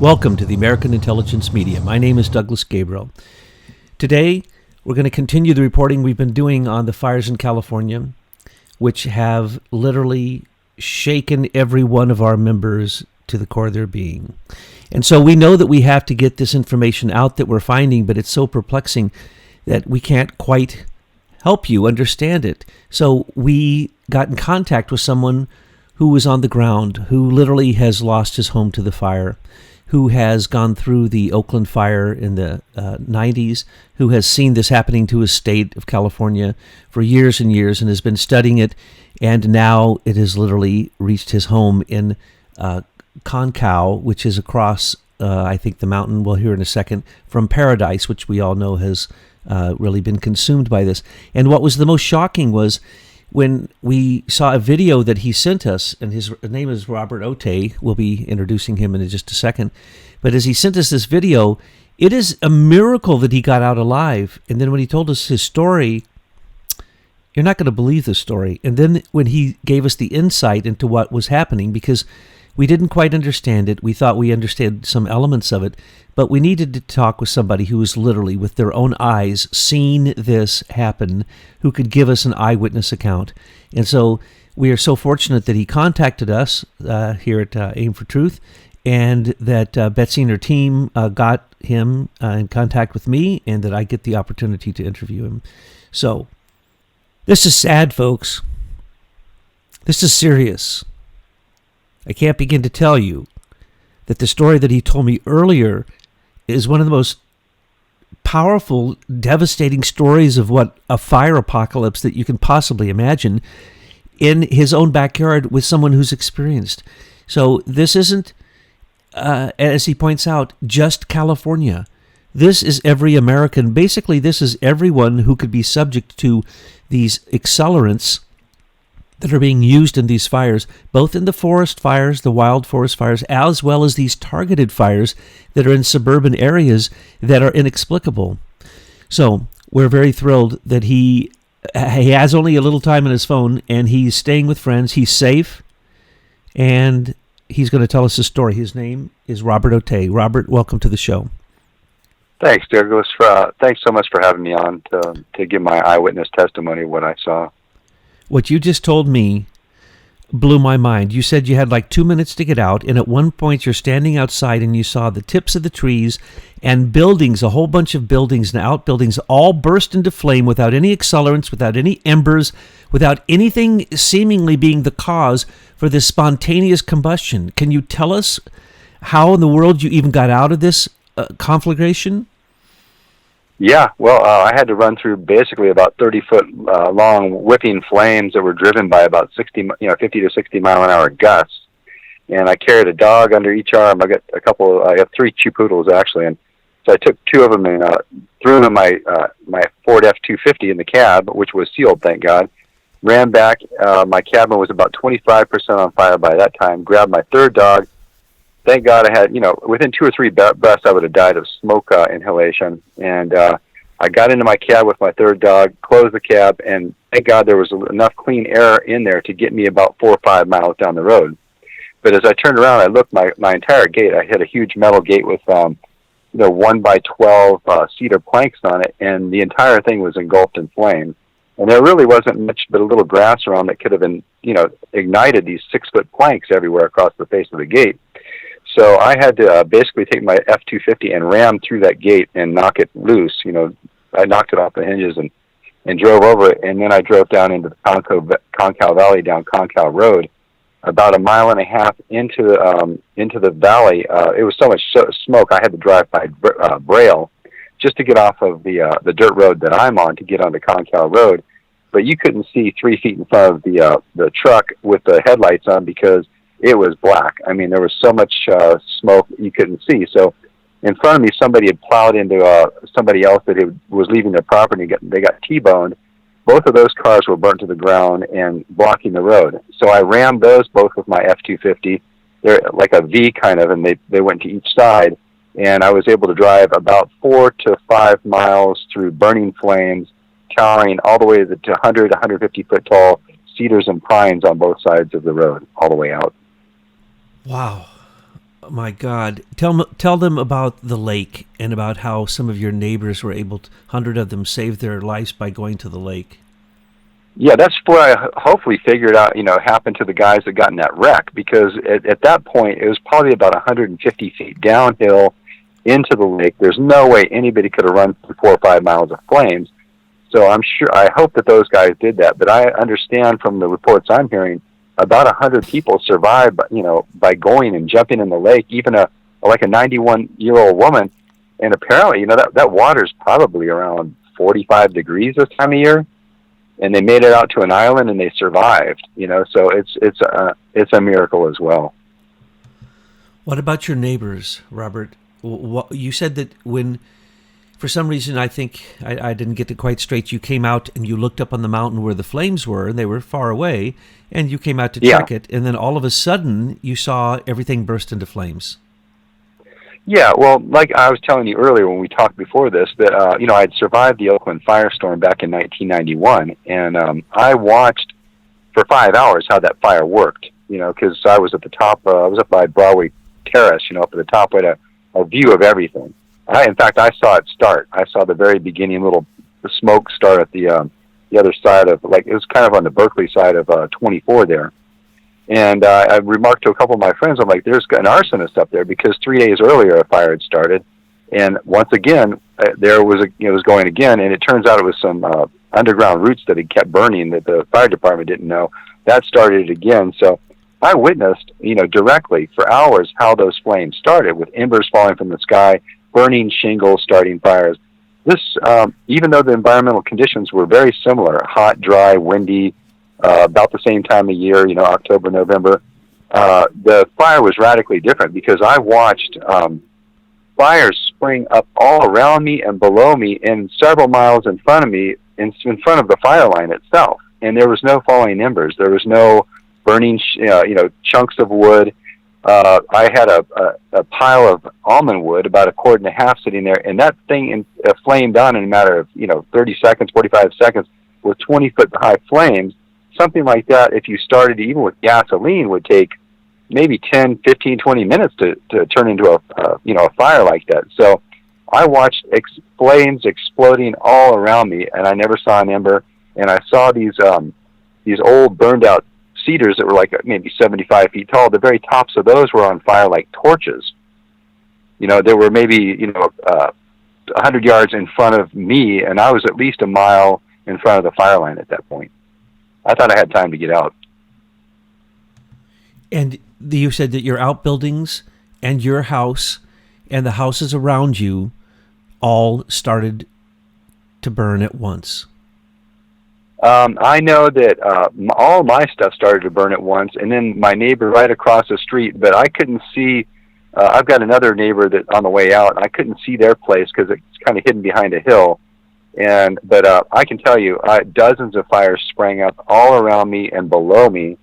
Welcome to the American Intelligence Media. My name is Douglas Gabriel. Today, we're going to continue the reporting we've been doing on the fires in California, which have literally shaken every one of our members to the core of their being. And so we know that we have to get this information out that we're finding, but it's so perplexing that we can't quite help you understand it. So we got in contact with someone who was on the ground, who literally has lost his home to the fire, who has gone through the Oakland fire in the 90s, who has seen this happening to his state of California for years and years and has been studying it, and now it has literally reached his home in Concow, which is across, I think, the mountain, we'll hear in a second, from Paradise, which we all know has really been consumed by this. And what was the most shocking was when we saw a video that he sent us, and his name is Robert Otte. We'll be introducing him in just a second. But as he sent us this video, it is a miracle that he got out alive. And then when he told us his story, you're not going to believe the story. And then when he gave us the insight into what was happening, because we didn't quite understand it, we thought we understood some elements of it, but we needed to talk with somebody who was literally, with their own eyes, seen this happen, who could give us an eyewitness account. And so we are so fortunate that he contacted us here at Aim for Truth, and that Betsy and her team got him in contact with me, and that I get the opportunity to interview him. So this is sad, folks. This is serious. I can't begin to tell you that the story that he told me earlier is one of the most powerful, devastating stories of what a fire apocalypse that you can possibly imagine in his own backyard with someone who's experienced. So this isn't, as he points out, just California. This is every American. Basically, this is everyone who could be subject to these accelerants that are being used in these fires, both in the forest fires, the wild forest fires, as well as these targeted fires that are in suburban areas that are inexplicable. So we're very thrilled that he has only a little time on his phone, and he's staying with friends. He's safe, and he's going to tell us his story. His name is Robert Otte. Robert, welcome to the show. Thanks, Douglas. Thanks so much for having me on to give my eyewitness testimony of what I saw. What you just told me blew my mind. You said you had like 2 minutes to get out, and at one point you're standing outside and you saw the tips of the trees and buildings, a whole bunch of buildings and outbuildings all burst into flame without any accelerants, without any embers, without anything seemingly being the cause for this spontaneous combustion. Can you tell us how in the world you even got out of this conflagration? Yeah, well, I had to run through basically about 30-foot long whipping flames that were driven by about 50 to 60 mile an hour gusts. And I carried a dog under each arm. I have 3 chew poodles actually, and so I took 2 of them and threw them in my Ford F-250 in the cab, which was sealed, thank God. Ran back. My cabin was about 25% on fire by that time. Grabbed my 3rd dog. Thank God I had, within 2 or 3 breaths, I would have died of smoke inhalation. And I got into my cab with my 3rd dog, closed the cab, and thank God there was enough clean air in there to get me about 4 or 5 miles down the road. But as I turned around, I looked my entire gate. I had a huge metal gate with 1 by 12 cedar planks on it, and the entire thing was engulfed in flame. And there really wasn't much but a little grass around that could have been, ignited these 6-foot planks everywhere across the face of the gate. So I had to basically take my F-250 and ram through that gate and knock it loose. I knocked it off the hinges and drove over it. And then I drove down into the Concow Valley, down Concow Road, about 1.5 miles into the valley. It was so much smoke, I had to drive by Braille just to get off of the dirt road that I'm on to get onto Concow Road. But you couldn't see 3 feet in front of the truck with the headlights on because it was black. I mean, there was so much smoke you couldn't see. So in front of me, somebody had plowed into somebody else that was leaving their property. They got T-boned. Both of those cars were burnt to the ground and blocking the road. So I rammed those both with my F-250. They're like a V kind of, and they went to each side. And I was able to drive about 4 to 5 miles through burning flames, towering all the way to 100, 150 foot tall cedars and pines on both sides of the road, all the way out. Wow. My God, tell them about the lake and about how some of your neighbors were able to, 100 of them saved their lives by going to the lake. Yeah, that's what I hopefully figured out, happened to the guys that got in that wreck, because at that point, it was probably about 150 feet downhill into the lake. There's no way anybody could have run through 4 or 5 miles of flames. So I hope that those guys did that. But I understand from the reports I'm hearing, about 100 people survived, by going and jumping in the lake, even like a 91-year-old woman. And apparently, that water's probably around 45 degrees this time of year. And they made it out to an island and they survived, so it's a miracle as well. What about your neighbors, Robert? You said that when, for some reason, I think I didn't get it quite straight, you came out and you looked up on the mountain where the flames were, and they were far away, and you came out to check it, and then all of a sudden you saw everything burst into flames. Yeah, well, like I was telling you earlier when we talked before this, that I had survived the Oakland firestorm back in 1991, and I watched for 5 hours how that fire worked. Because I was at the top, I was up by Broadway Terrace, up at the top, with a view of everything. In fact, I saw it start. I saw the very beginning little smoke start at the other side of, it was kind of on the Berkeley side of 24 there. And I remarked to a couple of my friends, I'm like, there's an arsonist up there, because 3 days earlier a fire had started. And once again, it was going again, and it turns out it was some underground roots that had kept burning that the fire department didn't know. That started it again. So I witnessed, directly for hours how those flames started, with embers falling from the sky, burning shingles, starting fires. This, even though the environmental conditions were very similar, hot, dry, windy, about the same time of year, October, November, the fire was radically different, because I watched fires spring up all around me and below me and several miles in front of me, in front of the fire line itself. And there was no falling embers. There was no burning, chunks of wood. I had a pile of almond wood, about 1.5 cords sitting there, and that thing flamed on in a matter of, 30 seconds, 45 seconds, with 20-foot-high flames. Something like that, if you started even with gasoline, would take maybe 10, 15, 20 minutes to turn into a fire like that. So I watched flames exploding all around me, and I never saw an ember. And I saw these old burned out cedars that were like maybe 75 feet tall. The very tops of those were on fire like torches. There were maybe 100 yards in front of me, and I was at least a mile in front of the fire line at that point. I thought I had time to get out. And you said that your outbuildings and your house and the houses around you all started to burn at once. I know that all my stuff started to burn at once, and then my neighbor right across the street, but I couldn't see. I've got another neighbor that on the way out, I couldn't see their place because it's kind of hidden behind a hill. But I can tell you, dozens of fires sprang up all around me and below me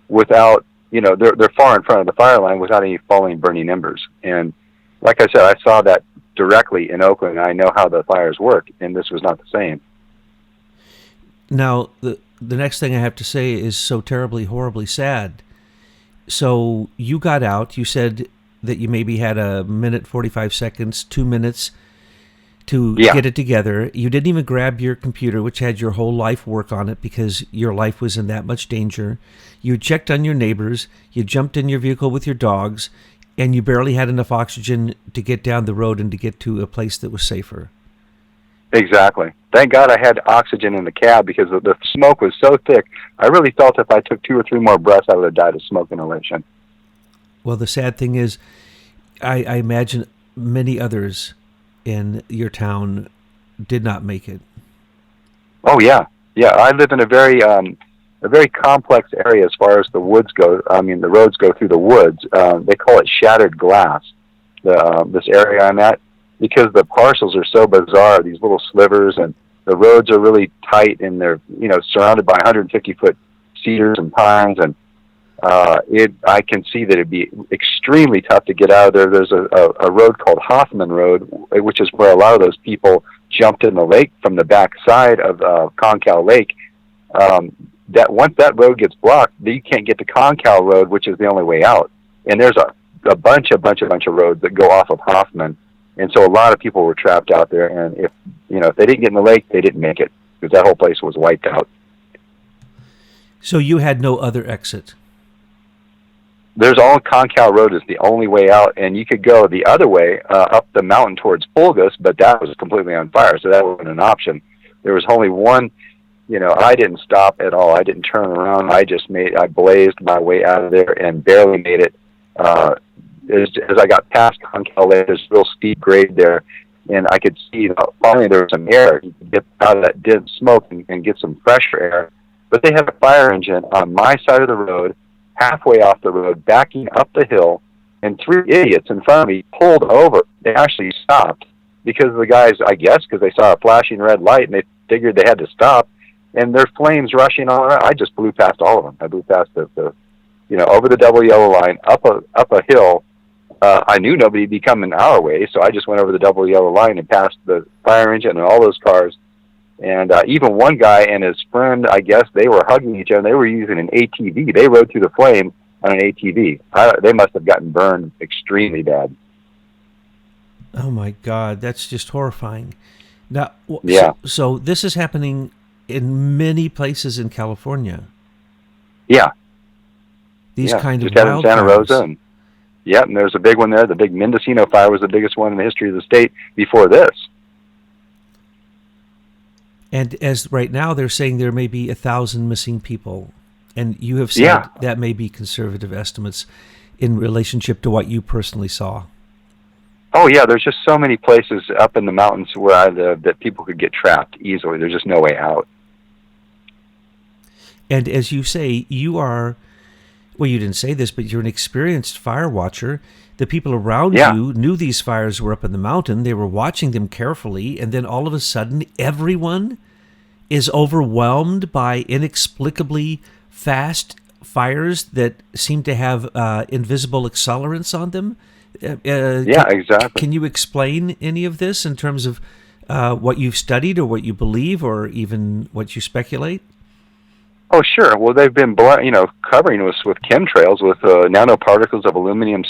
without, they're far in front of the fire line without any falling burning embers. And like I said, I saw that directly in Oakland, and I know how the fires work, and this was not the same. Now, the next thing I have to say is so terribly, horribly sad. So you got out, you said that you maybe had a minute, 45 seconds, 2 minutes to get it together. You didn't even grab your computer, which had your whole life work on it because your life was in that much danger. You checked on your neighbors, you jumped in your vehicle with your dogs, and you barely had enough oxygen to get down the road and to get to a place that was safer. Exactly. Thank God I had oxygen in the cab, because the smoke was so thick. I really felt if I took 2 or 3 more breaths, I would have died of smoke inhalation. Well, the sad thing is, I imagine many others in your town did not make it. Oh yeah. I live in a very complex area as far as the woods go. I mean, the roads go through the woods. They call it shattered glass. This area I'm at, because the parcels are so bizarre. These little slivers, and the roads are really tight, and they're surrounded by 150-foot cedars and pines, and I can see that it'd be extremely tough to get out of there. There's a road called Hoffman Road, which is where a lot of those people jumped in the lake from the back side of Concal Lake. That once that road gets blocked, you can't get to Concal Road, which is the only way out. And there's a a bunch of roads that go off of Hoffman, and so a lot of people were trapped out there. And if they didn't get in the lake, they didn't make it because that whole place was wiped out. So you had no other exit? There's all Concal Road is the only way out, and you could go the other way up the mountain towards Pulgus, but that was completely on fire, so that wasn't an option. There was only one. I didn't stop at all. I didn't turn around. I blazed my way out of there and barely made it. As I got past Concal Lake, there's a real steep grade there, and I could see finally there was some air. You could get out of that dense smoke and get some fresher air. But they had a fire engine on my side of the road, halfway off the road, backing up the hill, and 3 idiots in front of me pulled over. They actually stopped because the guys, I guess, because they saw a flashing red light and they figured they had to stop, and their flames rushing all around. I just blew past all of them. I blew past the over the double yellow line, up a hill. I knew nobody would be coming our way, so I just went over the double yellow line and passed the fire engine and all those cars. And even one guy and his friend, I guess, they were hugging each other. They were using an ATV. They rode through the flame on an ATV. They must have gotten burned extremely bad. Oh, my God. That's just horrifying. Now, yeah. So this is happening in many places in California. Yeah. These kind of just wild Santa fires. Rosa. And there's a big one there. The big Mendocino fire was the biggest one in the history of the state before this. And as right now, they're saying there may be 1,000 missing people. And you have said that may be conservative estimates in relationship to what you personally saw. Oh, yeah. There's just so many places up in the mountains where I live that people could get trapped easily. There's just no way out. And as you say, you are, well, you didn't say this, but you're an experienced fire watcher. The people around you knew these fires were up in the mountain. They were watching them carefully. And then all of a sudden, everyone is overwhelmed by inexplicably fast fires that seem to have invisible accelerants on them. Exactly. Can you explain any of this in terms of what you've studied or what you believe or even what you speculate? Oh, sure. Well, they've been, covering us with chemtrails, with nanoparticles of aluminum,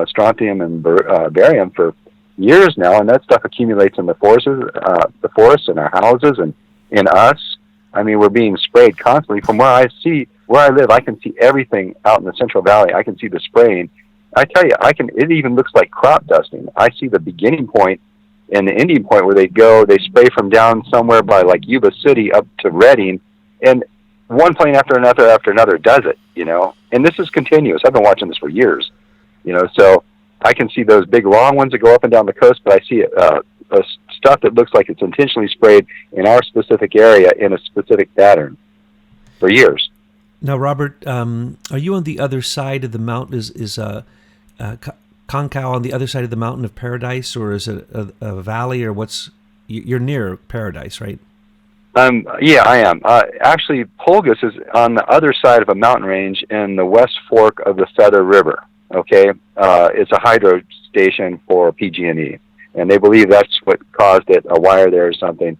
strontium, and barium for years now, and that stuff accumulates in the forests, in our houses, and in us. I mean, we're being sprayed constantly. From where I live, I can see everything out in the Central Valley. I can see the spraying. I tell you, it even looks like crop dusting. I see the beginning point and the ending point where they spray from down somewhere by like Yuba City up to Redding, and one plane after another does it, and this is continuous. I've been watching this for years, so I can see those big long ones that go up and down the coast, but I see stuff that looks like it's intentionally sprayed in our specific area in a specific pattern for years. Now, Robert, are you on the other side of the mountain? Is Concal on the other side of the mountain of Paradise, or is it a valley, or you're near Paradise, right? Yeah, I am. Actually, Pulgus is on the other side of a mountain range in the West Fork of the Feather River. Okay, it's a hydro station for PG&E, and they believe that's what caused it, a wire there or something.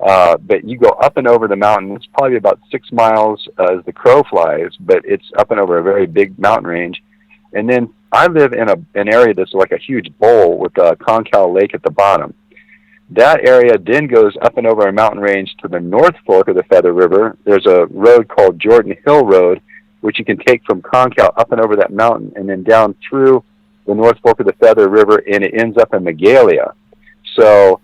But you go up and over the mountain. It's probably about 6 miles as the crow flies, but it's up and over a very big mountain range. And then I live in an area that's like a huge bowl with Concal Lake at the bottom. That area then goes up and over a mountain range to the North Fork of the Feather River. There's a road called Jordan Hill Road, which you can take from Concal up and over that mountain and then down through the North Fork of the Feather River, and it ends up in Magalia. So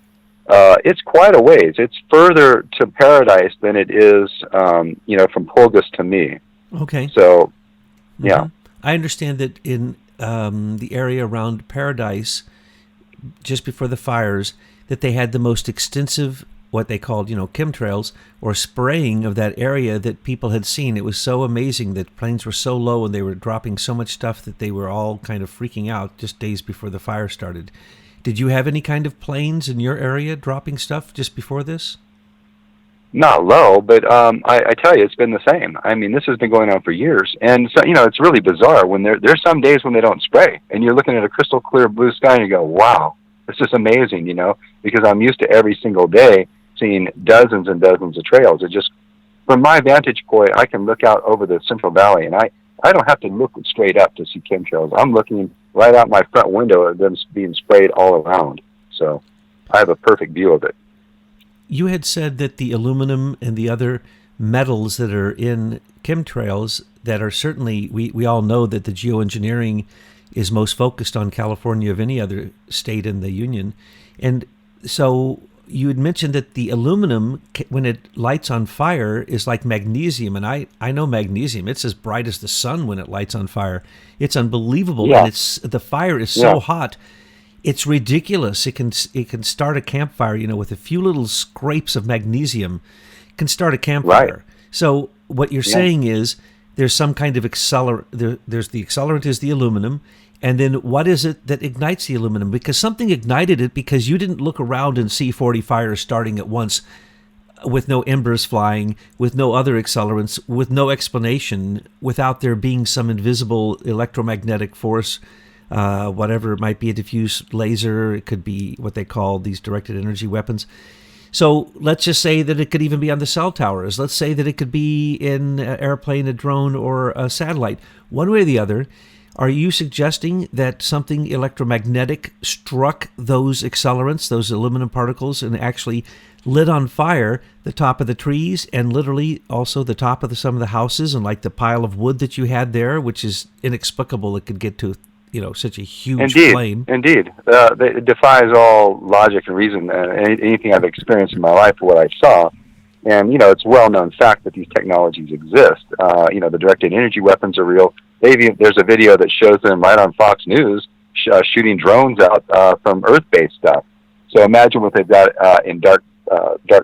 it's quite a ways. It's further to Paradise than it is, from Pulgus to me. Okay. So, yeah. Mm-hmm. I understand that in the area around Paradise, just before the fires, that they had the most extensive, what they called, chemtrails, or spraying of that area that people had seen. It was so amazing that planes were so low and they were dropping so much stuff that they were all kind of freaking out just days before the fire started. Did you have any kind of planes in your area dropping stuff just before this? Not low, but I tell you, it's been the same. I mean, this has been going on for years. And, so, it's really bizarre when there's some days when they don't spray, and you're looking at a crystal clear blue sky and you go, wow, this is amazing, because I'm used to every single day seeing dozens and dozens of trails. It just, from my vantage point, I can look out over the Central Valley, and I don't have to look straight up to see chemtrails. I'm looking right out my front window of them being sprayed all around. So I have a perfect view of it. You had said that the aluminum and the other metals that are in chemtrails that are certainly, we all know that the geoengineering is most focused on California of any other state in the union. And so you had mentioned that the aluminum, when it lights on fire, is like magnesium. And I know magnesium. It's as bright as the sun when it lights on fire. It's unbelievable. Yeah. And the fire is so hot. It's ridiculous. It can start a campfire, with a few little scrapes of magnesium can start a campfire. Right. So what you're saying is there's some kind of accelerant. There's the accelerant is the aluminum. And then what is it that ignites the aluminum? Because something ignited it because you didn't look around and see 40 fires starting at once with no embers flying, with no other accelerants, with no explanation, without there being some invisible electromagnetic force, whatever it might be, a diffuse laser. It could be what they call these directed energy weapons. So let's just say that it could even be on the cell towers. Let's say that it could be in an airplane, a drone, or a satellite. One way or the other, are you suggesting that something electromagnetic struck those accelerants, those aluminum particles, and actually lit on fire the top of the trees and literally also the top of some of the houses, and like the pile of wood that you had there, which is inexplicable it could get to such a huge flame? Indeed. It defies all logic and reason, anything I've experienced in my life or what I saw. And, it's a well-known fact that these technologies exist. The directed energy weapons are real. There's a video that shows them right on Fox News shooting drones out from Earth-based stuff. So imagine what they've got in dark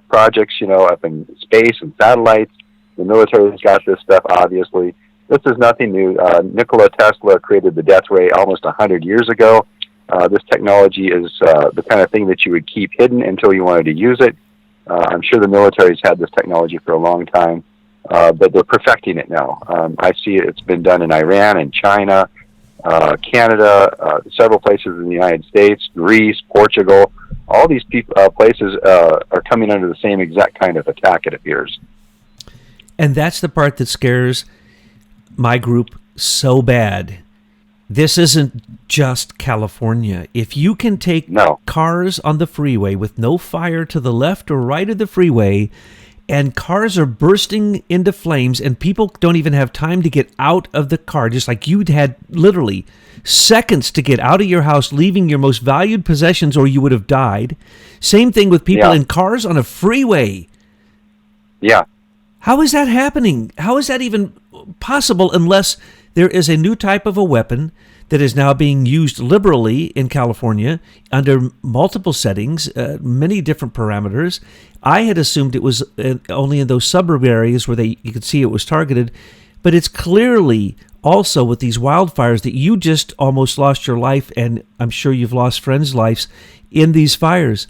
projects, up in space and satellites. The military's got this stuff, obviously. This is nothing new. Nikola Tesla created the death ray almost 100 years ago. This technology is the kind of thing that you would keep hidden until you wanted to use it. I'm sure the military's had this technology for a long time, but they're perfecting it now. I see it's been done in Iran and China, Canada, several places in the United States, Greece, Portugal. All these places are coming under the same exact kind of attack, it appears. And that's the part that scares my group so bad. This isn't just California. If you can take cars on the freeway with no fire to the left or right of the freeway, and cars are bursting into flames, and people don't even have time to get out of the car, just like you'd had literally seconds to get out of your house, leaving your most valued possessions, or you would have died. Same thing with people in cars on a freeway. Yeah. How is that happening? How is that even possible unless there is a new type of a weapon that is now being used liberally in California under multiple settings, many different parameters? I had assumed it was only in those suburb areas where you could see it was targeted, but it's clearly also with these wildfires that you just almost lost your life, and I'm sure you've lost friends' lives in these fires.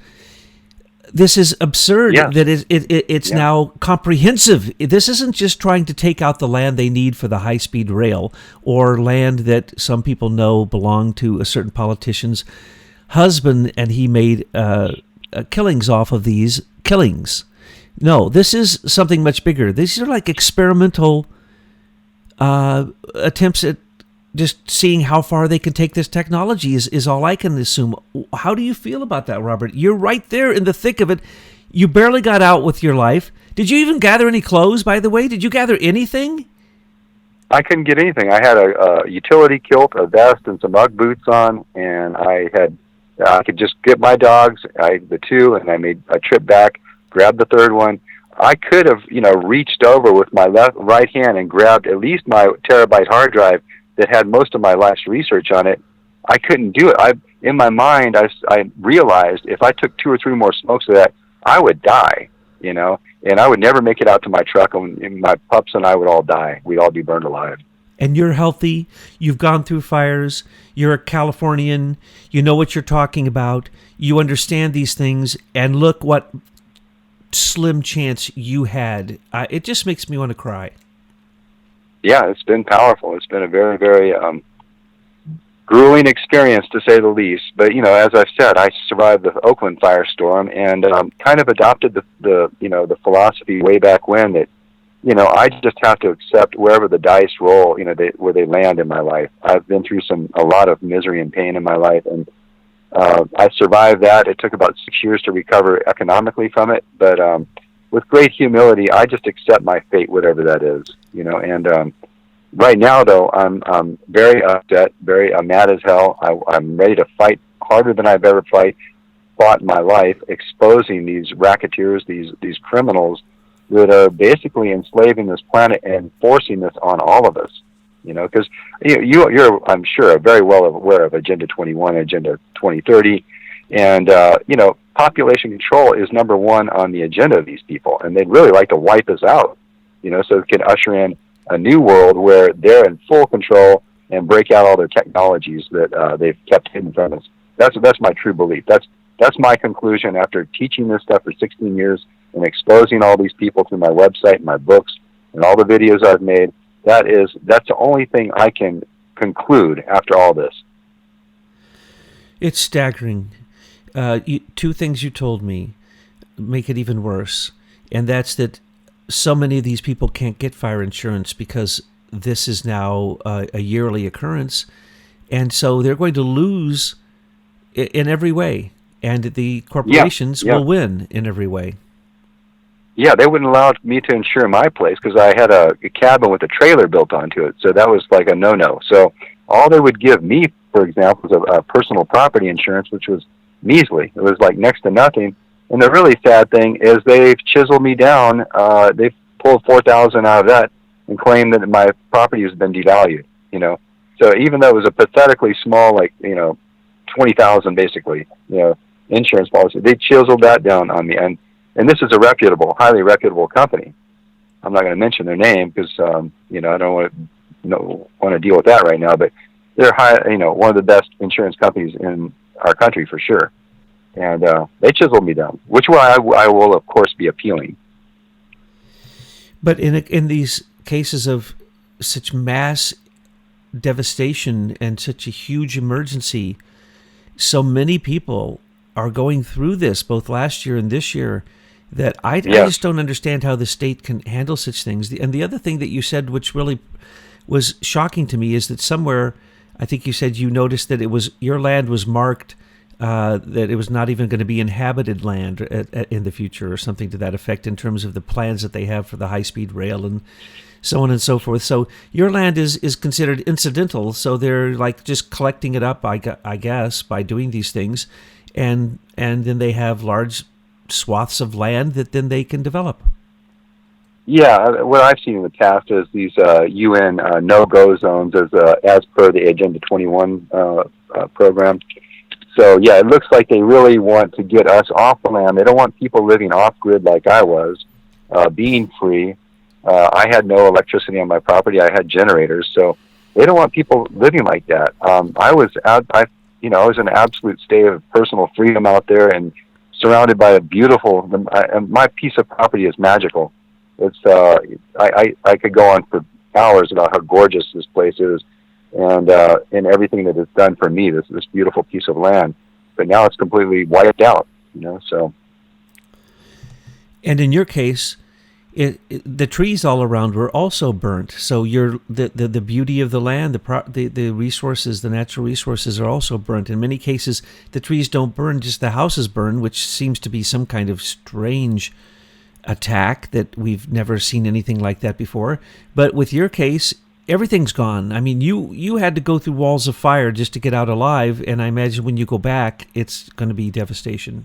This is absurd that it's now comprehensive. This isn't just trying to take out the land they need for the high-speed rail or land that some people know belong to a certain politician's husband, and he made killings off of these killings. No, this is something much bigger. These are like experimental attempts at just seeing how far they can take this technology is all I can assume. How do you feel about that, Robert? You're right there in the thick of it. You barely got out with your life. Did you even gather any clothes, by the way? Did you gather anything? I couldn't get anything. I had a utility kilt, a vest, and some Ugg boots on, and I could just get my dogs, the two, and I made a trip back, grabbed the third one. I could have, reached over with my right hand and grabbed at least my terabyte hard drive that had most of my life's research on it. I couldn't do it. In my mind, I realized if I took 2 or 3 more smokes of that, I would die, and I would never make it out to my truck, and my pups and I would all die. We'd all be burned alive. And you're healthy. You've gone through fires. You're a Californian. You know what you're talking about. You understand these things. And look what slim chance you had. It just makes me want to cry. Yeah, it's been powerful. It's been a very, very grueling experience, to say the least. But, as I've said, I survived the Oakland firestorm and kind of adopted the philosophy way back when that I just have to accept wherever the dice roll, where they land in my life. I've been through a lot of misery and pain in my life, and I survived that. It took about 6 years to recover economically from it, but with great humility, I just accept my fate, whatever that is, and right now, though, I'm very upset, I'm mad as hell. I'm ready to fight harder than I've ever fought in my life, exposing these racketeers, these criminals that are basically enslaving this planet and forcing this on all of us. Because you're, I'm sure, very well aware of Agenda 21, Agenda 2030, and population control is number one on the agenda of these people, and they'd really like to wipe us out. So it can usher in a new world where they're in full control and break out all their technologies that they've kept hidden from us. That's my true belief. That's my conclusion after teaching this stuff for 16 years and exposing all these people through my website, my books, and all the videos I've made. That's the only thing I can conclude after all this. It's staggering. Two things you told me make it even worse, and that's that so many of these people can't get fire insurance because this is now a yearly occurrence, and so they're going to lose in every way, and the corporations will win in every way. Yeah, they wouldn't allow me to insure my place because I had a cabin with a trailer built onto it, so that was like a no-no. So all they would give me, for example, was a personal property insurance, which was measly. It was like next to nothing. And the really sad thing is they've chiseled me down. They've pulled $4,000 out of that and claimed that my property has been devalued. So even though it was a pathetically small, like $20,000 basically, insurance policy, they chiseled that down on me. And this is a highly reputable company. I'm not going to mention their name because I don't want to deal with that right now. But they're one of the best insurance companies in our country for sure. And they chiseled me down, which I will of course be appealing. But in these cases of such mass devastation and such a huge emergency, so many people are going through this both last year and this year that I just don't understand how the state can handle such things. And the other thing that you said, which really was shocking to me, is that somewhere, I think you said you noticed that your land was marked that it was not even going to be inhabited land in the future or something to that effect in terms of the plans that they have for the high-speed rail and so on and so forth. So your land is considered incidental, so they're like just collecting it up, I guess, by doing these things, and then they have large swaths of land that then they can develop. Yeah, what I've seen in the past is these UN no-go zones as per the Agenda 21 program. So, yeah, it looks like they really want to get us off the land. They don't want people living off-grid like I was, being free. I had no electricity on my property. I had generators, so they don't want people living like that. I was in an absolute state of personal freedom out there and surrounded by my piece of property is magical. It's I could go on for hours about how gorgeous this place is, and everything that it's done for me. This beautiful piece of land, but now it's completely wiped out. So. And in your case, the trees all around were also burnt. So the beauty of the land, the resources, the natural resources are also burnt. In many cases, the trees don't burn; just the houses burn, which seems to be some kind of strange attack that we've never seen anything like that before. But with your case, everything's gone. I mean, you had to go through walls of fire just to get out alive, and I imagine when you go back, it's going to be devastation.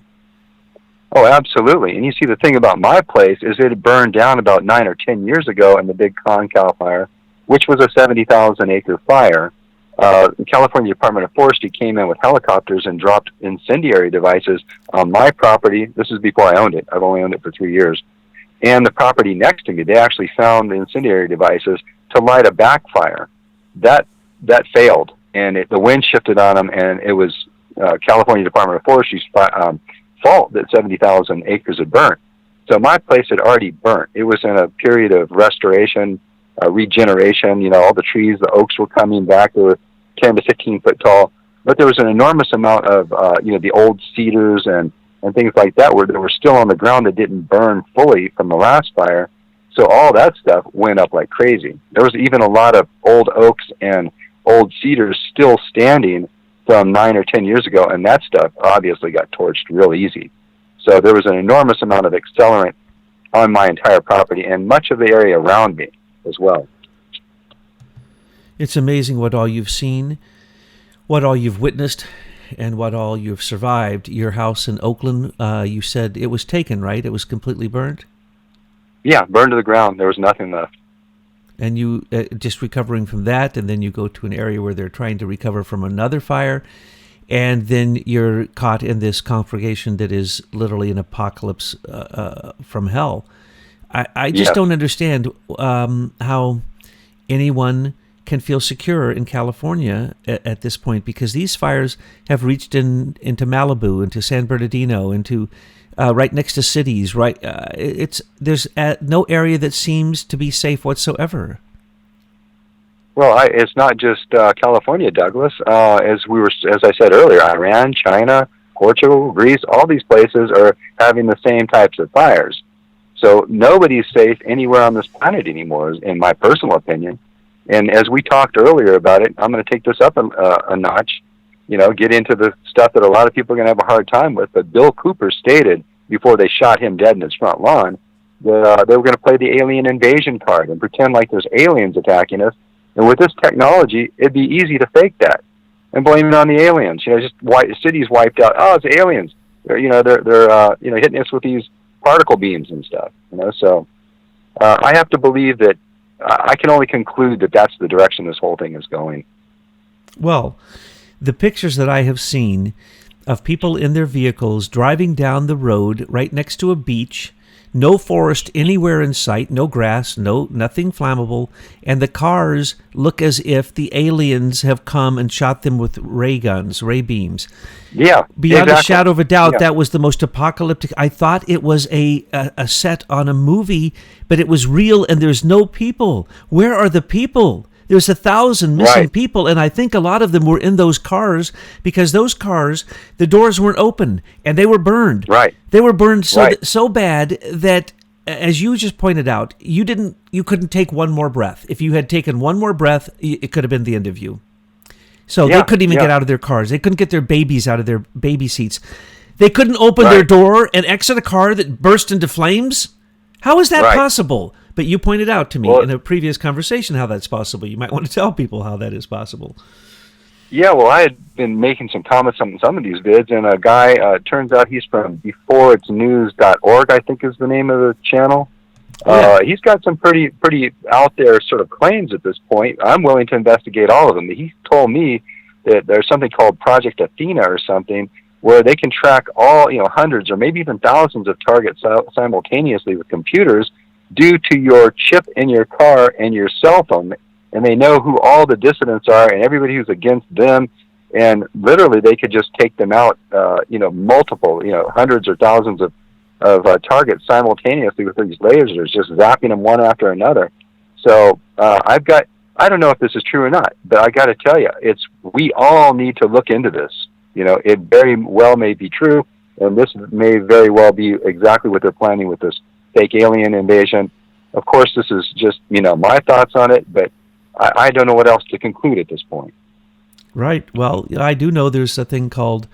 Oh, absolutely. And you see, the thing about my place is it burned down about 9 or 10 years ago in the big Concal fire, which was a 70,000-acre fire. The California Department of Forestry came in with helicopters and dropped incendiary devices on my property. This is before I owned it. I've only owned it for 3 years. And the property next to me, they actually found the incendiary devices to light a backfire. That failed, and the wind shifted on them, and it was California Department of Forestry's fault that 70,000 acres had burnt. So my place had already burnt. It was in a period of restoration, regeneration. All the trees, the oaks were coming back. They were 10 to 15 foot tall. But there was an enormous amount of, the old cedars and things like that that were still on the ground that didn't burn fully from the last fire. So all that stuff went up like crazy. There was even a lot of old oaks and old cedars still standing from 9 or 10 years ago, and that stuff obviously got torched real easy. So there was an enormous amount of accelerant on my entire property and much of the area around me as well. It's amazing what all you've seen, what all you've witnessed, and what all you've survived. Your house in Oakland, you said it was taken, right? It was completely burned? Yeah, burned to the ground. There was nothing left. And you just recovering from that, and then you go to an area where they're trying to recover from another fire, and then you're caught in this conflagration that is literally an apocalypse from hell. I just don't understand how anyone can feel secure in California at this point, because these fires have reached into Malibu, into San Bernardino, into right next to cities. Right, there's no area that seems to be safe whatsoever. Well, it's not just California, Douglas. As I said earlier, Iran, China, Portugal, Greece, all these places are having the same types of fires. So nobody's safe anywhere on this planet anymore, in my personal opinion. And as we talked earlier about it, I'm going to take this up a notch, get into the stuff that a lot of people are going to have a hard time with. But Bill Cooper stated before they shot him dead in his front lawn that they were going to play the alien invasion card and pretend like there's aliens attacking us. And with this technology, it'd be easy to fake that and blame it on the aliens. Just cities wiped out. Oh, it's aliens. They're hitting us with these particle beams and stuff. So I have to believe that. I can only conclude that that's the direction this whole thing is going. Well, the pictures that I have seen of people in their vehicles driving down the road right next to a beach, no forest anywhere in sight, no grass, nothing flammable, and the cars look as if the aliens have come and shot them with ray beams. Yeah, beyond a shadow of a doubt, that was the most apocalyptic. I thought it was a set on a movie, but it was real, and there's no people. Where are the people? There's 1,000 missing people, and I think a lot of them were in those cars, because those cars, the doors weren't open, and they were burned. Right. They were burned so bad that, as you just pointed out, you couldn't take one more breath. If you had taken one more breath, it could have been the end of you. So they couldn't even get out of their cars. They couldn't get their babies out of their baby seats. They couldn't open their door and exit a car that burst into flames. How is that possible? But you pointed out to me in a previous conversation how that's possible. You might want to tell people how that is possible. Yeah, well, I had been making some comments on some of these vids, and a guy, turns out he's from beforeitsnews.org, I think is the name of the channel. He's got some pretty out there sort of claims at this point. I'm willing to investigate all of them. He told me that there's something called Project Athena or something, where they can track all, hundreds or maybe even thousands of targets simultaneously with computers due to your chip in your car and your cell phone. And they know who all the dissidents are and everybody who's against them. And literally they could just take them out, multiple, hundreds or thousands of targets simultaneously with these lasers, just zapping them one after another. So I don't know if this is true or not, but I got to tell you, we all need to look into this. It very well may be true, and this may very well be exactly what they're planning with this fake alien invasion. Of course, this is just, my thoughts on it, but I don't know what else to conclude at this point. Right. Well, I do know there's a thing called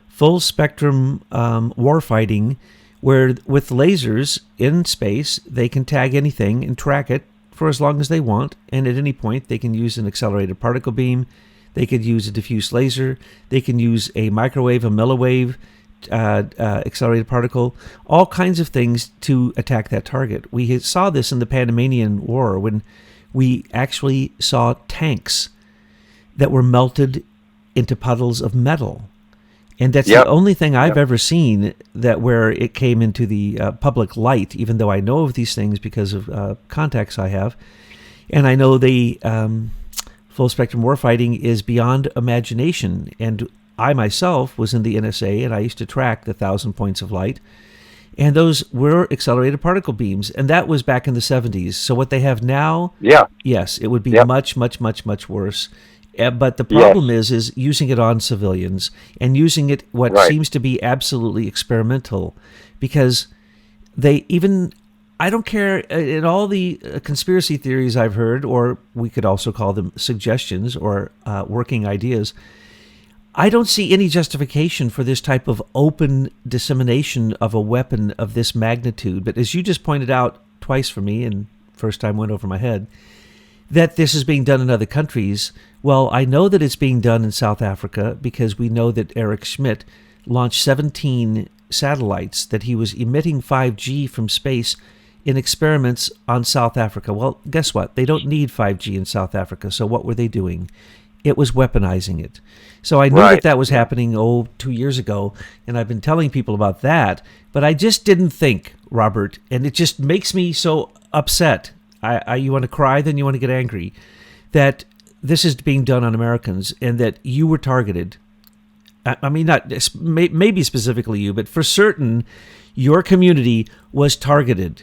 full spectrum warfighting, where with lasers in space, they can tag anything and track it for as long as they want, and at any point they can use an accelerated particle beam, they could use a diffuse laser, they can use a microwave, a milliwave, accelerated particle, all kinds of things to attack that target. We saw this in the Panamanian War when we actually saw tanks that were melted into puddles of metal. And that's the only thing I've ever seen that where it came into the public light, even though I know of these things because of contacts I have. And I know the full spectrum warfighting is beyond imagination. And I myself was in the NSA, and I used to track the 1,000 points of light. And those were accelerated particle beams. And that was back in the 70s. So what they have now, yes, it would be much, much, much, much worse. But the problem is using it on civilians and using it seems to be absolutely experimental, because I don't care in all the conspiracy theories I've heard, or we could also call them suggestions or working ideas. I don't see any justification for this type of open dissemination of a weapon of this magnitude. But as you just pointed out twice for me, and first time went over my head, that this is being done in other countries. Well, I know that it's being done in South Africa because we know that Eric Schmidt launched 17 satellites, that he was emitting 5G from space in experiments on South Africa. Well, guess what? They don't need 5G in South Africa. So what were they doing? It was weaponizing it. So I knew that was happening, 2 years ago, and I've been telling people about that, but I just didn't think, Robert, and it just makes me so upset. You want to cry, then you want to get angry, that this is being done on Americans and that you were targeted. I mean, not maybe specifically you, but for certain, your community was targeted.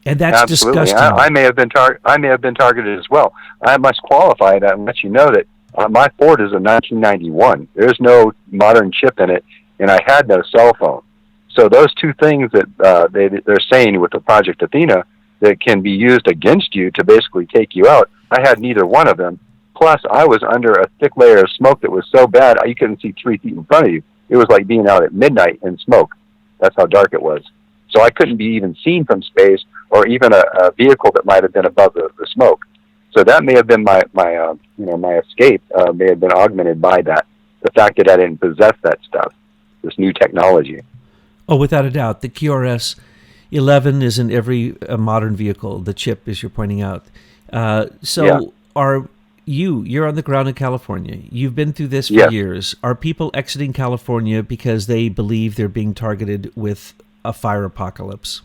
And that's absolutely disgusting. I may have been targeted as well. I must qualify that and let you know that my Ford is a 1991. There's no modern chip in it, and I had no cell phone. So those two things that they're saying with the Project Athena that can be used against you to basically take you out, I had neither one of them. Plus, I was under a thick layer of smoke that was so bad you couldn't see 3 feet in front of you. It was like being out at midnight in smoke. That's how dark it was. So I couldn't be even seen from space, or even a vehicle that might have been above the smoke. So that may have been my escape may have been augmented by that. The fact that I didn't possess that stuff, this new technology. Oh, without a doubt. The QRS-11 is in every modern vehicle. The chip, as you're pointing out. You're on the ground in California. You've been through this for years. Are people exiting California because they believe they're being targeted with a fire apocalypse?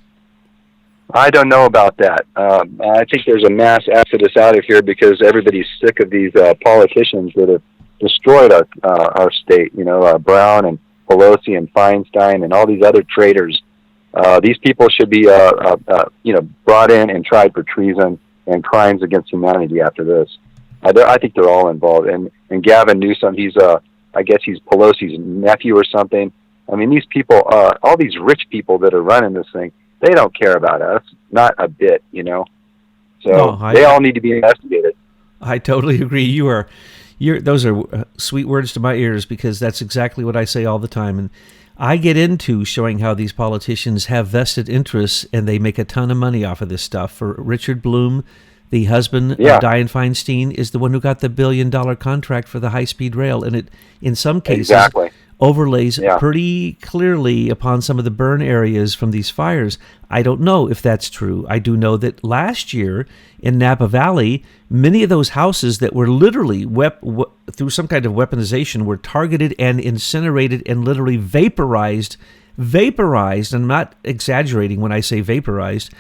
I don't know about that. I think there's a mass exodus out of here because everybody's sick of these politicians that have destroyed our state. Brown and Pelosi and Feinstein and all these other traitors. These people should be brought in and tried for treason and crimes against humanity after this. I think they're all involved. And Gavin Newsom, I guess he's Pelosi's nephew or something. I mean, these people, all these rich people that are running this thing, they don't care about us, not a bit, So they all need to be investigated. I totally agree. Those are sweet words to my ears, because that's exactly what I say all the time. And I get into showing how these politicians have vested interests and they make a ton of money off of this stuff. For Richard Bloom, the husband of Dianne Feinstein, is the one who got the $1 billion contract for the high-speed rail. And it, in some cases, overlays pretty clearly upon some of the burn areas from these fires. I don't know if that's true. I do know that last year in Napa Valley, many of those houses that were literally through some kind of weaponization were targeted and incinerated and literally vaporized. I'm not exaggerating when I say vaporized.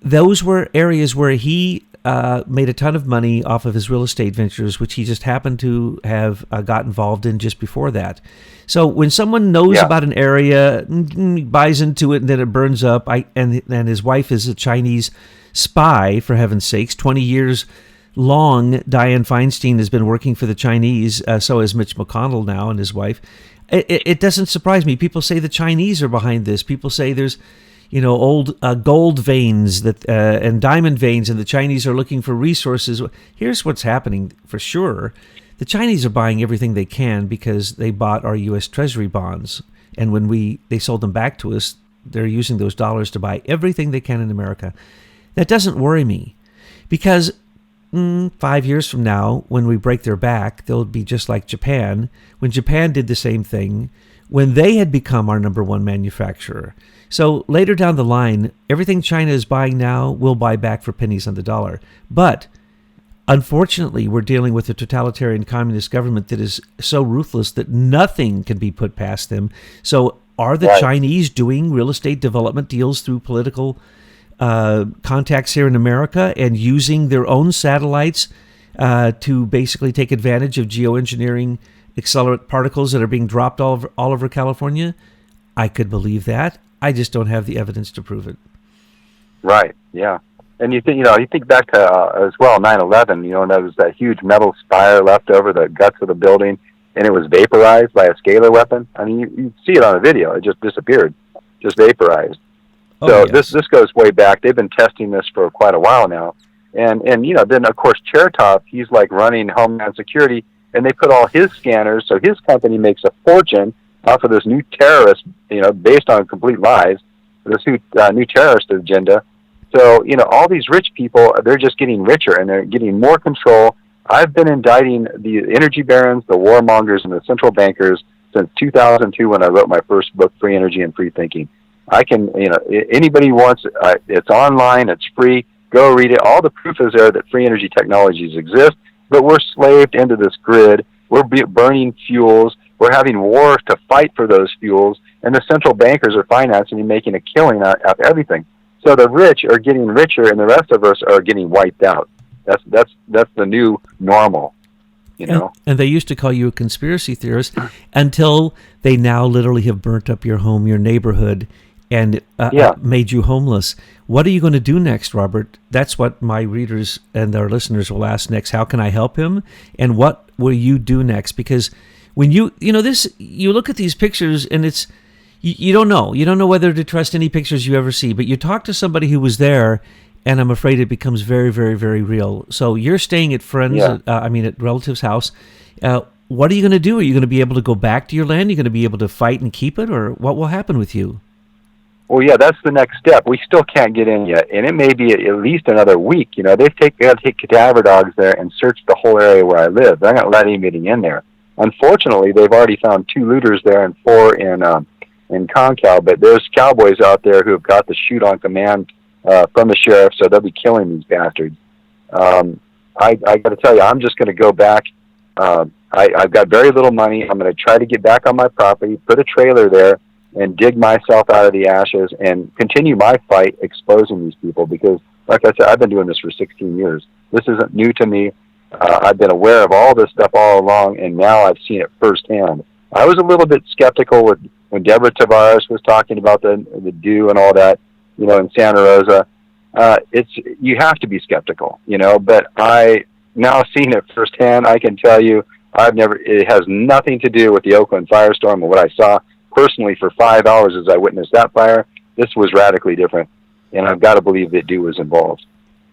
Those were areas where he made a ton of money off of his real estate ventures, which he just happened to have got involved in just before that. So when someone knows about an area, buys into it, and then it burns up, and his wife is a Chinese spy, for heaven's sakes, 20 years long, Dianne Feinstein has been working for the Chinese, so is Mitch McConnell now and his wife. It doesn't surprise me. People say the Chinese are behind this. People say there's old gold veins and diamond veins, and the Chinese are looking for resources. Here's what's happening for sure. The Chinese are buying everything they can because they bought our U.S. Treasury bonds. And when they sold them back to us, they're using those dollars to buy everything they can in America. That doesn't worry me, because 5 years from now, when we break their back, they'll be just like Japan. When Japan did the same thing, when they had become our number one manufacturer. So later down the line, everything China is buying now, we'll buy back for pennies on the dollar. But unfortunately, we're dealing with a totalitarian communist government that is so ruthless that nothing can be put past them. So are the Chinese doing real estate development deals through political contacts here in America and using their own satellites to basically take advantage of geoengineering accelerant particles that are being dropped all over California? I could believe that. I just don't have the evidence to prove it. Right. Yeah. And you think back to as well 9/11. And there was that huge metal spire left over the guts of the building, and it was vaporized by a scalar weapon. I mean, you see it on a video. It just disappeared, just vaporized. Oh, So yes. this goes way back. They've been testing this for quite a while now. And then of course Chertoff, he's like running Homeland Security, and they put all his scanners, so his company makes a fortune off of this new terrorist, based on complete lies, this new terrorist agenda. So, all these rich people, they're just getting richer and they're getting more control. I've been indicting the energy barons, the warmongers, and the central bankers since 2002 when I wrote my first book, Free Energy and Free Thinking. I can, anybody wants, it's online, it's free, go read it. All the proof is there that free energy technologies exist, but we're slaved into this grid. We're burning fuels. We're having wars to fight for those fuels, and the central bankers are financing and making a killing out of everything. So the rich are getting richer, and the rest of us are getting wiped out. That's the new normal, And they used to call you a conspiracy theorist until they now literally have burnt up your home, your neighborhood, and made you homeless. What are you going to do next, Robert? That's what my readers and our listeners will ask next. How can I help him? And what will you do next? Because when you look at these pictures and it's, you don't know. You don't know whether to trust any pictures you ever see, but you talk to somebody who was there, and I'm afraid it becomes very, very, very real. So you're staying at friends, at relatives' house. What are you going to do? Are you going to be able to go back to your land? Are you going to be able to fight and keep it? Or what will happen with you? Well, yeah, that's the next step. We still can't get in yet, and it may be at least another week. They got to take cadaver dogs there and search the whole area where I live. They're not letting anybody in there. Unfortunately, they've already found 2 looters there and 4 in Concal, but there's cowboys out there who have got the shoot on command from the sheriff, so they'll be killing these bastards. I got to tell you, I'm just going to go back. I've got very little money. I'm going to try to get back on my property, put a trailer there, and dig myself out of the ashes and continue my fight exposing these people because, like I said, I've been doing this for 16 years. This isn't new to me. I've been aware of all this stuff all along, and now I've seen it firsthand. I was a little bit skeptical when Deborah Tavares was talking about the dew and all that, in Santa Rosa. You have to be skeptical, but I now seen it firsthand. I can tell you it has nothing to do with the Oakland firestorm or what I saw personally for 5 hours as I witnessed that fire. This was radically different, and I've got to believe that dew was involved,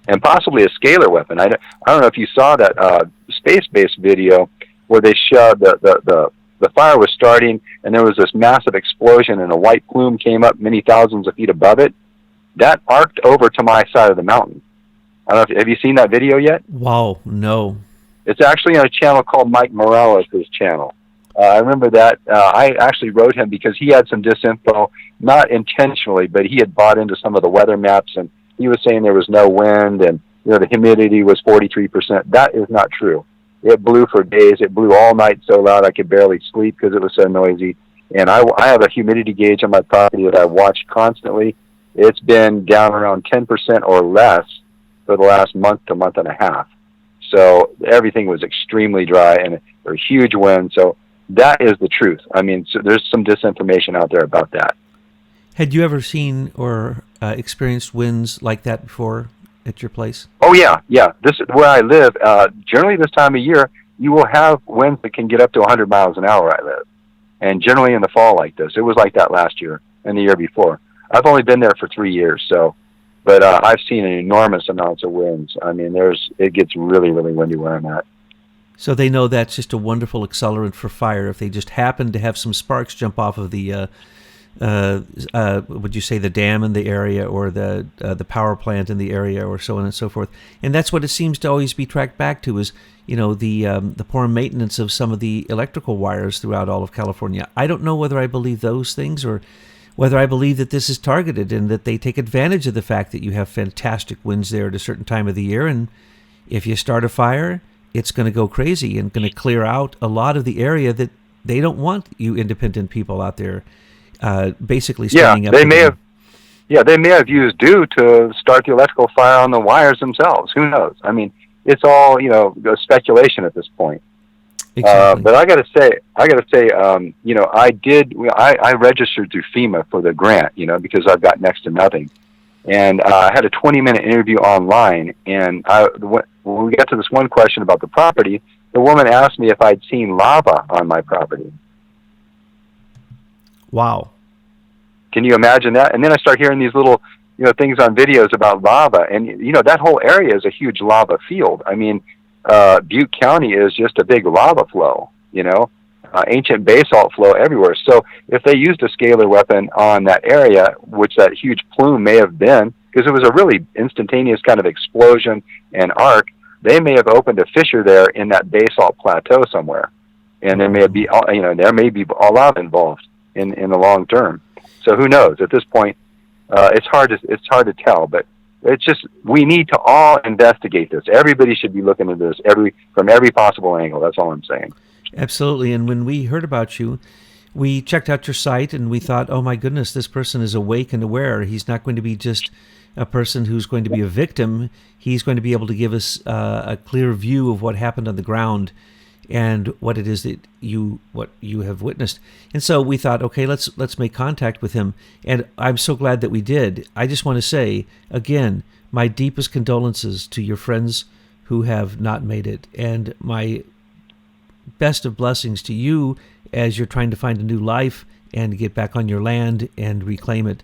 and possibly a scalar weapon. I don't know if you saw that space-based video where they showed the fire was starting, and there was this massive explosion, and a white plume came up many thousands of feet above it. That arced over to my side of the mountain. I don't know have you seen that video yet? Wow, no. It's actually on a channel called Mike Morales' channel. I remember that. I actually wrote him because he had some disinfo, not intentionally, but he had bought into some of the weather maps, and he was saying there was no wind, and the humidity was 43%. That is not true. It blew for days. It blew all night so loud I could barely sleep because it was so noisy. And I have a humidity gauge on my property that I watch constantly. It's been down around 10% or less for the last month to month and a half. So everything was extremely dry and a huge wind. So that is the truth. I mean, so there's some disinformation out there about that. Had you ever seen or experienced winds like that before at your place? Oh, yeah. This is where I live. Generally this time of year, you will have winds that can get up to 100 miles an hour where I live. And generally in the fall like this. It was like that last year and the year before. I've only been there for 3 years, but I've seen an enormous amounts of winds. I mean, it gets really, really windy where I'm at. So they know that's just a wonderful accelerant for fire. If they just happen to have some sparks jump off of the, would you say the dam in the area or the power plant in the area or so on and so forth. And that's what it seems to always be tracked back to is, the poor maintenance of some of the electrical wires throughout all of California. I don't know whether I believe those things or whether I believe that this is targeted and that they take advantage of the fact that you have fantastic winds there at a certain time of the year. And if you start a fire, it's going to go crazy and going to clear out a lot of the area that they don't want you independent people out there basically standing up. They may have used dew to start the electrical fire on the wires themselves. Who knows? I mean, it's all, speculation at this point. Exactly. But I got to say, I registered through FEMA for the grant, because I've got next to nothing. And I had a 20-minute interview online, and when we got to this one question about the property, the woman asked me if I'd seen lava on my property. Wow. Can you imagine that? And then I start hearing these little, things on videos about lava, and that whole area is a huge lava field. I mean, Butte County is just a big lava flow. Ancient basalt flow everywhere. So if they used a scalar weapon on that area, which that huge plume may have been, because it was a really instantaneous kind of explosion and arc, they may have opened a fissure there in that basalt plateau somewhere, and there may be a lot involved in the long term. So who knows? At this point, it's hard to tell. But it's just, we need to all investigate this. Everybody should be looking at this from every possible angle. That's all I'm saying. Absolutely. And when we heard about you, we checked out your site and we thought, oh my goodness, this person is awake and aware. He's not going to be just a person who's going to be a victim. He's going to be able to give us a clear view of what happened on the ground and what it is that you have witnessed. And so we thought, okay, let's make contact with him. And I'm so glad that we did. I just want to say again, my deepest condolences to your friends who have not made it, and my best of blessings to you as you're trying to find a new life and get back on your land and reclaim it.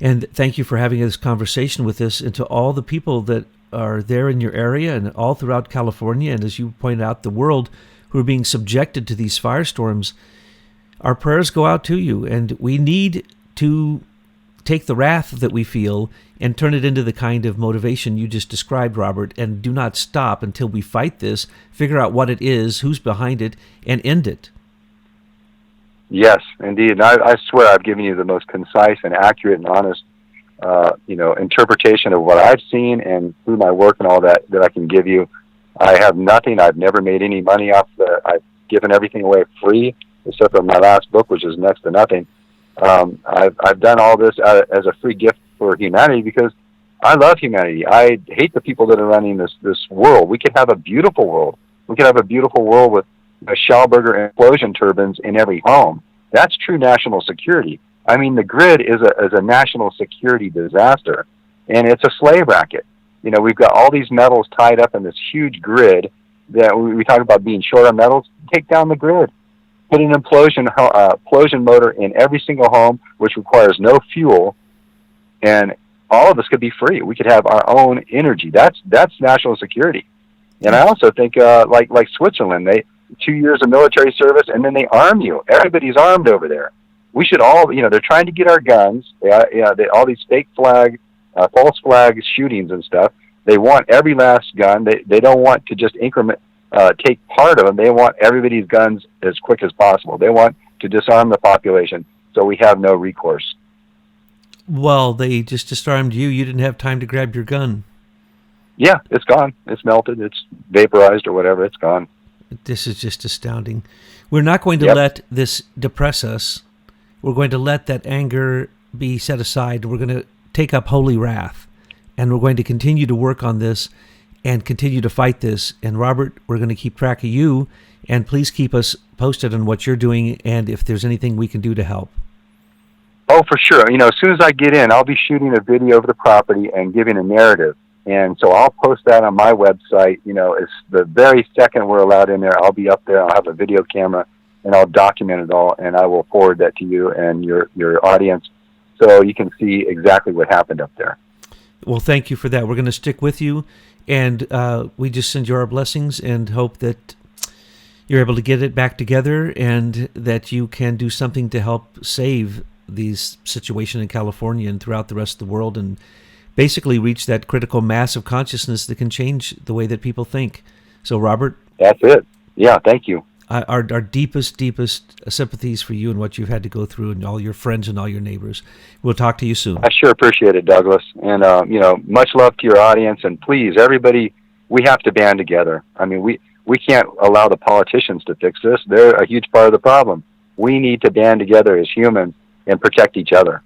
And thank you for having this conversation with us, and to all the people that are there in your area and all throughout California, and as you pointed out, the world, who are being subjected to these firestorms. Our prayers go out to you, and we need to take the wrath that we feel and turn it into the kind of motivation you just described, Robert, and do not stop until we fight this, figure out what it is, who's behind it, and end it. Yes, indeed. And I swear I've given you the most concise and accurate and honest, interpretation of what I've seen, and through my work and all that I can give you. I have nothing. I've never made any money off I've given everything away free, except for my last book, which is next to nothing. I've done all this as a free gift for humanity because I love humanity. I hate the people that are running this world. We could have a beautiful world. We could have a beautiful world with Schauberger implosion turbines in every home. That's true national security. I mean, the grid is a national security disaster, and it's a slave racket. We've got all these metals tied up in this huge grid that we talk about being short on metals. Take down the grid. Put an implosion motor in every single home, which requires no fuel, and all of us could be free. We could have our own energy. That's national security. And I also think like Switzerland, 2 years of military service, and then they arm you. Everybody's armed over there. We should all, they're trying to get our guns. All these fake flag, false flag shootings and stuff. They want every last gun. They don't want to just take part of them. They want everybody's guns as quick as possible. They want to disarm the population so we have no recourse. Well, they just disarmed you. You didn't have time to grab your gun. Yeah, it's gone. It's melted. It's vaporized or whatever. It's gone. This is just astounding. We're not going to let this depress us. We're going to let that anger be set aside. We're going to take up holy wrath, and we're going to continue to work on this and continue to fight this. And Robert, we're going to keep track of you, and please keep us posted on what you're doing and if there's anything we can do to help. Oh, for sure. As soon as I get in, I'll be shooting a video of the property and giving a narrative. And so I'll post that on my website. It's the very second we're allowed in there, I'll be up there. I'll have a video camera, and I'll document it all, and I will forward that to you and your audience so you can see exactly what happened up there. Well, thank you for that. We're going to stick with you, and we just send you our blessings and hope that you're able to get it back together and that you can do something to help save these situation in California and throughout the rest of the world, and basically reach that critical mass of consciousness that can change the way that people think. So, Robert? That's it. Yeah, thank you. Our deepest sympathies for you and what you've had to go through, and all your friends and all your neighbors. We'll talk to you soon. I sure appreciate it, Douglas. And, much love to your audience. And please, everybody, we have to band together. I mean, we can't allow the politicians to fix this. They're a huge part of the problem. We need to band together as humans and protect each other.